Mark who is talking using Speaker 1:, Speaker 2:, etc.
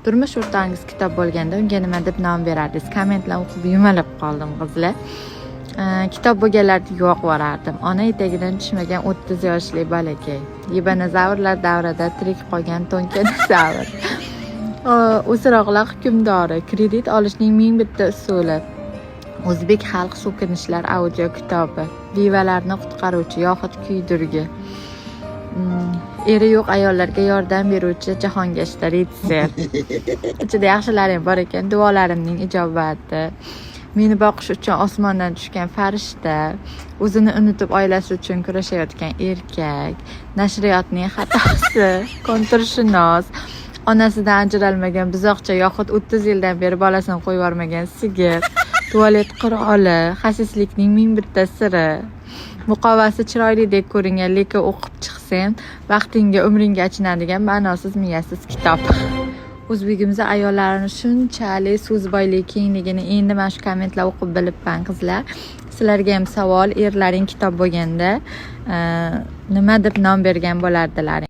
Speaker 1: turmush o'rtog'ingiz kitob bo'lganda unga nima deb nom berardingiz? Kommentlar o'qib yumalab qoldim qizlar. Kitob bo'lganlarda yo'q borardim. Ona etagidan tushmagan 30 yoshli bolakay. Dinozavrlar davrida tirik qolgan to'nka dinozavr. O'siroqlar hukmdori. Kredit olishning 1001 usuli. O'zbek xalq so'kinishlar audio kitobi. Divalarni qutqaruvchi yoxud kuydirgi. Eri yo'q ayollarga yordam beruvchi jahongashta retsept. Ichida yaxshilar ham bor ekan. Duolarimning ijobati. Meni boqish uchun osmondan tushgan farishta, o'zini unutib oilasi uchun kurashayotgan erkak, nashriyotning xatosi, konturshunos, onasidan ajralmagan buzoqcha yoxud 30 yildan beri bolasini qo'yib yubormagan sigir, tualet qiroli, xasislikning 1001 siri. Muqovasi chiroylidek ko'ringan, lekin o'qib chiqsang, vaqtingga, umringga achinadigan ma'nosiz miyasiz kitob. O'zbegimizda ayollarning shunchalik so'z boyligi kengligini endi mana shu kommentlar o'qib bilibman qizlar. Sizlarga ham savol, erlaring kitob bo'lganda nima deb nom bergan bo'lardilar?